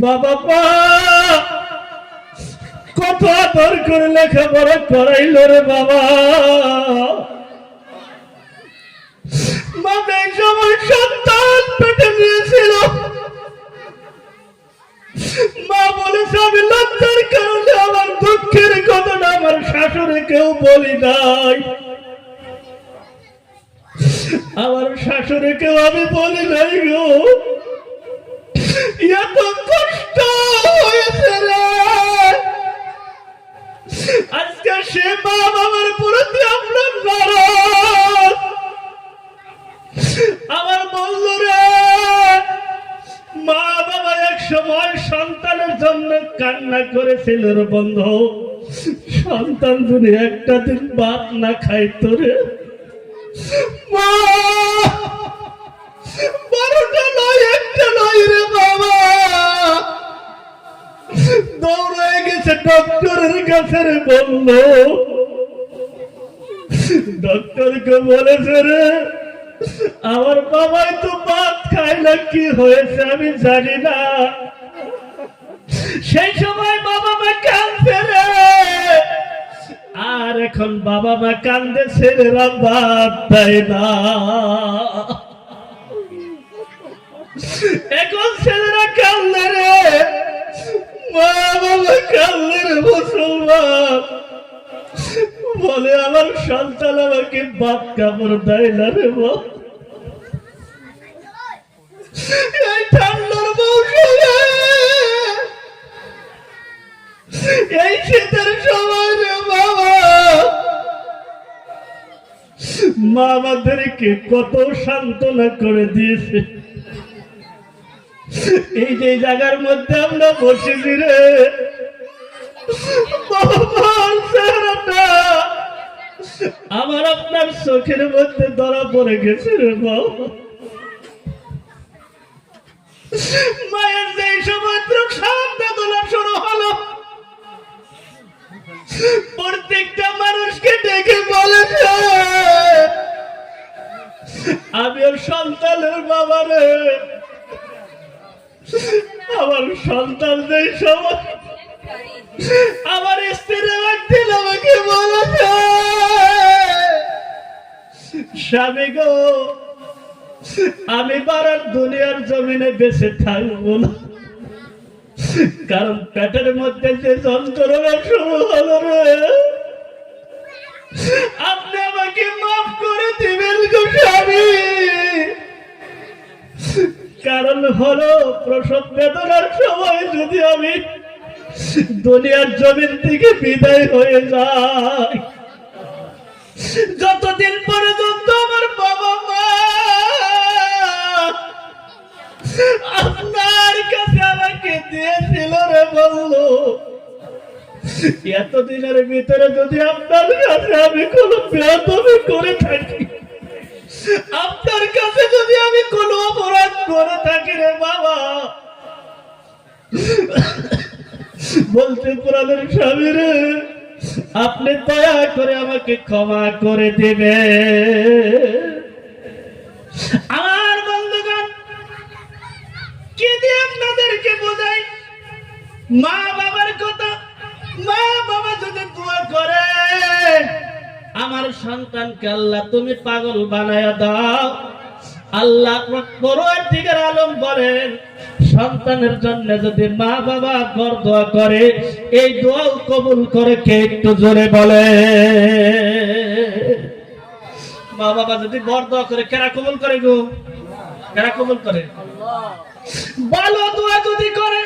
বাবা মা কত আদর করে লেখাপড়া করাইল রে বাবা। মা এই সময় সন্তান পেটে নিয়েছিল, মা বলেছে আমি লজ্জার কারণে আমার দুঃখের কথাটা আমার শাশুড়ি কেউ বলি নাই, আমার শাশুড়িকেও আমি বলি নাই গো। এত কষ্ট হয়েছে রে, আজকে সে মা বাবার প্রতি আপনার নারাজ। আমার বললো রে মা বাবা এক সময় সন্তানের জন্য কান্না করেছিল রে বন্ধু, সন্তান যদি একটা দিন ভাত না খাইতো রে মা, 12টা নয় একটা নয় রে বাবা, দৌড়ে গেছে ডক্টরের কাছে রে বললো। ডক্টরকে বলেছে রে আমার বাবাই তো ভাত খায় না, কি হয়েছে আমি জানি না। সেই সময় বাবা মা কাঁদছে রে, আর এখন বাবা মা কান্দে ছেলেরা ভাত দেয় না। এখন ছেলেরা কান্দে রে, মা বাবা কান্দে রে মুসলমান, বলে আমার সন্তান আমাকে ভাত কাপড় দেয় না রে মা। এই ঠান্ডার মৌসুমে, এই শীতের সময় রে বাবা, মা আমাদেরকে কত সান্ত্বনা করে দিয়েছে। এই যে জায়গার মধ্যে আমরা বসেছি রে আমার আপনার চোখের মধ্যে ধরা পড়ে গেছে রে বাবা। মায়ের যে সময় প্রসব বেদনা শুরু হলো, প্রত্যেকটা মানুষকে ডেকে বলেছে আমিও সন্তানের বাবা রে। আমার সন্তান যে সময় আমার স্ত্রী একদিন আমাকে বলেছে স্বামী গো আমি বারার দুনিয়ার জমিনে বেঁচে থাকবো না, কারণ পেটের মধ্যে যে যন্ত্রণা শুরু হলো রে, আপনি আমাকে মাফ করে দিবেন গো স্বামী। কারণ হলো প্রসব বেদনার সময় যদি আমি দুনিয়ার জমিন থেকে বিদায় হয়ে যাই, যতদিন পর্যন্ত আমার বাবা মা আপনার কাছে আমাকে দিয়েছিল রে বললো, এতদিনের ভিতরে যদি আপনার কাছে আমি কোনো বেয়াদবি করে থাকি, আপনার কাছে যদি আমি কোনো অপরাধ করে থাকি রে বাবা, বলতে পুরানের স্বামী রে আপনি দয়া করে আমাকে ক্ষমা করে দেবে। আমার বন্ধুগণ কি দিয়ে আপনাদেরকে বোঝাই মা বাবার কথা। মা বাবা যদি দোয়া করে আমার সন্তানকে আল্লাহ তুমি পাগল বানায়া দাও, আল্লাহ পরওয়ারদিগার আলম বলেন সন্তানের জন্য যদি মা বাবা বড় দোয়া করে এই দোয়াও কবুল করে কে একটু জোরে বলে। মা বাবা যদি বড় দোয়া করে কেরা কবুল করে গো, কেরা কবুল করে? ভালো দোয়া যদি করে